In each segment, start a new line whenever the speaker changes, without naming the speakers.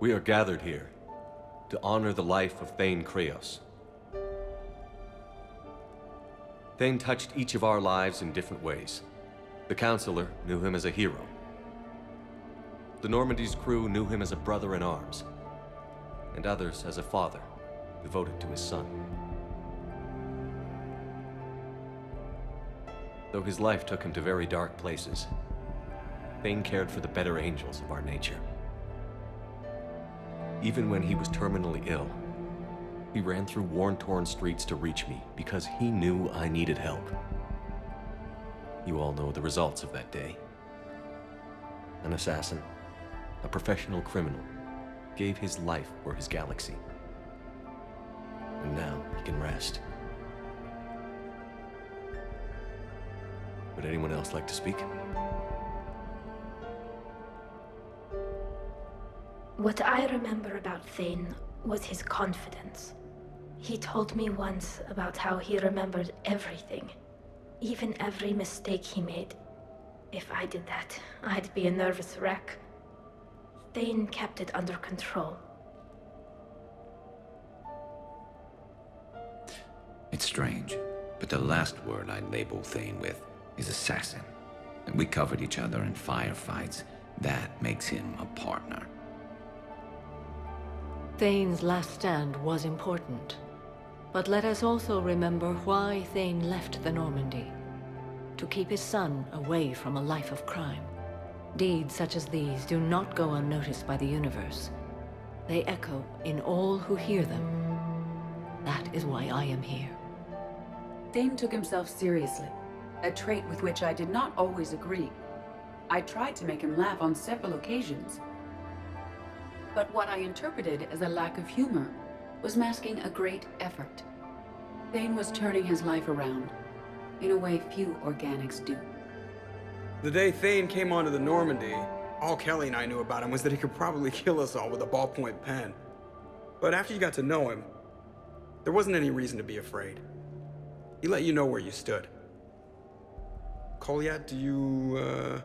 We are gathered here to honor the life of Thane Kreos. Thane touched each of our lives in different ways. The Counselor knew him as a hero. The Normandy's crew knew him as a brother in arms, and others as a father devoted to his son. Though his life took him to very dark places, Thane cared for the better angels of our nature. Even when he was terminally ill, he ran through worn-torn streets to reach me because he knew I needed help. You all know the results of that day. An assassin, a professional criminal, gave his life for his galaxy. And now he can rest. Would anyone else like to speak?
What I remember about Thane was his confidence. He told me once about how he remembered everything, even every mistake he made. If I did that, I'd be a nervous wreck. Thane kept it under control.
It's strange, but the last word I label Thane with is assassin. And we covered each other in firefights. That makes him a partner.
Thane's last stand was important. But let us also remember why Thane left the Normandy. To keep his son away from a life of crime. Deeds such as these do not go unnoticed by the universe. They echo in all who hear them. That is why I am here.
Thane took himself seriously, a trait with which I did not always agree. I tried to make him laugh on several occasions. But what I interpreted as a lack of humor was masking a great effort. Thane was turning his life around, in a way few organics do.
The day Thane came onto the Normandy, all Kelly and I knew about him was that he could probably kill us all with a ballpoint pen. But after you got to know him, there wasn't any reason to be afraid. He let you know where you stood. Kolyat, do you,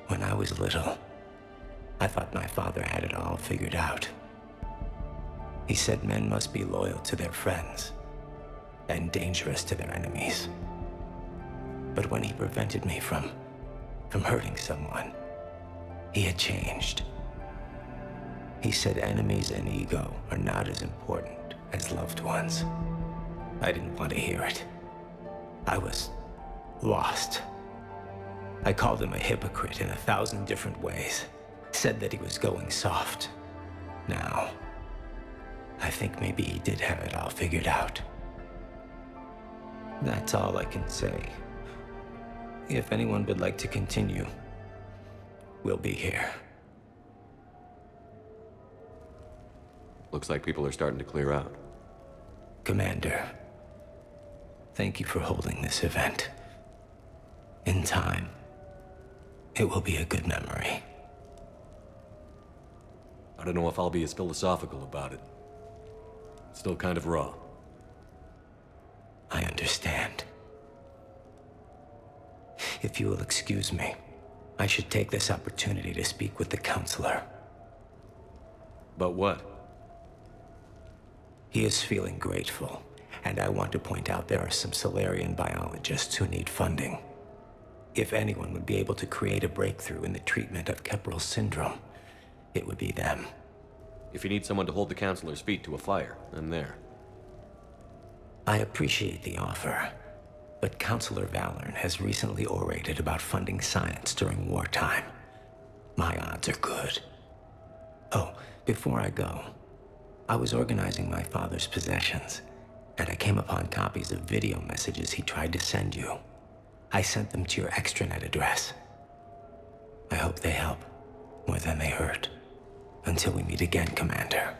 When I was little, I thought my father had it all figured out. He said men must be loyal to their friends and dangerous to their enemies. But when he prevented me from hurting someone, he had changed. He said enemies and ego are not as important as loved ones. I didn't want to hear it. I was lost. I called him a hypocrite in 1,000 different ways. Said that he was going soft. Now, I think maybe he did have it all figured out. That's all I can say. If anyone would like to continue, we'll be here.
Looks like people are starting to clear out.
Commander, thank you for holding this event. In time, it will be a good memory.
I don't know if I'll be as philosophical about it. It's still kind of raw.
I understand. If you will excuse me, I should take this opportunity to speak with the Counselor.
But what?
He is feeling grateful, and I want to point out there are some Solarian biologists who need funding. If anyone would be able to create a breakthrough in the treatment of Keppel syndrome, it would be them.
If you need someone to hold the Counselor's feet to a fire, I'm there.
I appreciate the offer, but Counselor Valorn has recently orated about funding science during wartime. My odds are good. Oh, before I go, I was organizing my father's possessions, and I came upon copies of video messages he tried to send you. I sent them to your extranet address. I hope they help, more than they hurt. Until we meet again, Commander.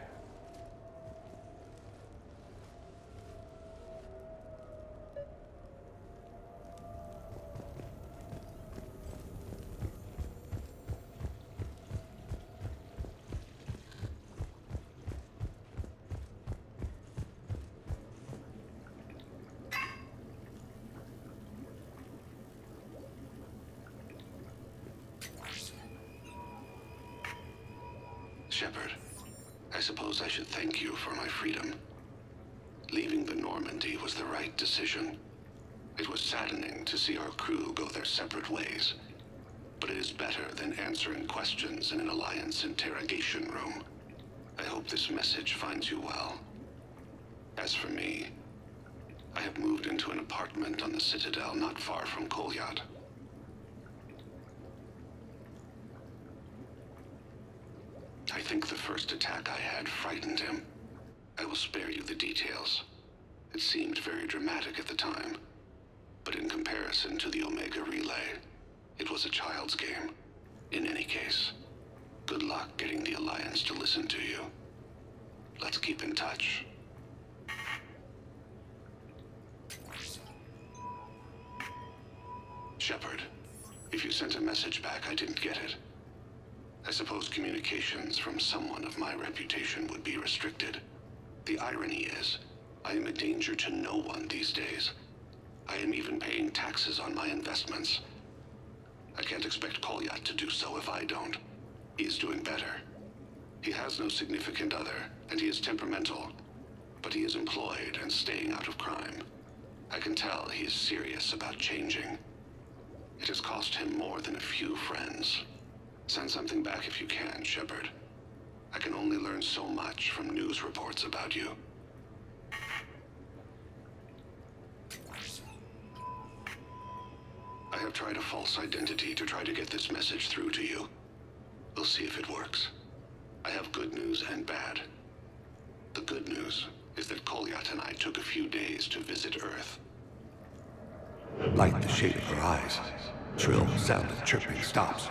Shepard, I suppose I should thank you for my freedom. Leaving the Normandy was the right decision. It was saddening to see our crew go their separate ways, but it is better than answering questions in an Alliance interrogation room. I hope this message finds you well. As for me, I have moved into an apartment on the Citadel not far from Kolyat. I think the first attack I had frightened him. I will spare you the details. It seemed very dramatic at the time, but in comparison to the Omega Relay, it was a child's game. In any case, good luck getting the Alliance to listen to you. Let's keep in touch. Shepard, if you sent a message back, I didn't get it. I suppose communications from someone of my reputation would be restricted. The irony is, I am a danger to no one these days. I am even paying taxes on my investments. I can't expect Kolyat to do so if I don't. He is doing better. He has no significant other, and he is temperamental. But he is employed and staying out of crime. I can tell he is serious about changing. It has cost him more than a few friends. Send something back if you can, Shepard. I can only learn so much from news reports about you. I have tried a false identity to try to get this message through to you. We'll see if it works. I have good news and bad. The good news is that Kolyat and I took a few days to visit Earth.
Light the shade of her eyes. Shrill sound of chirping stops.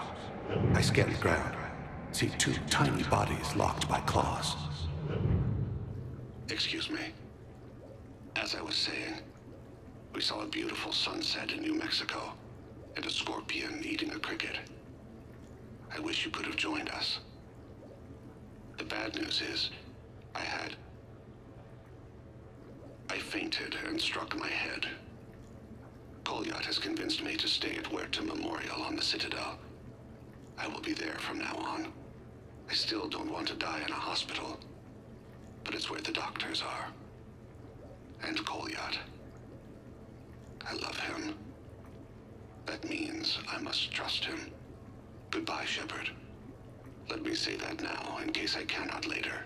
I scan the ground. See two tiny bodies locked by claws.
Excuse me. As I was saying, we saw a beautiful sunset in New Mexico, and a scorpion eating a cricket. I wish you could have joined us. The bad news is, I fainted and struck my head. Kolyat has convinced me to stay at Huerta Memorial on the Citadel. I will be there from now on. I still don't want to die in a hospital, but it's where the doctors are. And Kolyat. I love him. That means I must trust him. Goodbye, Shepard. Let me say that now, in case I cannot later.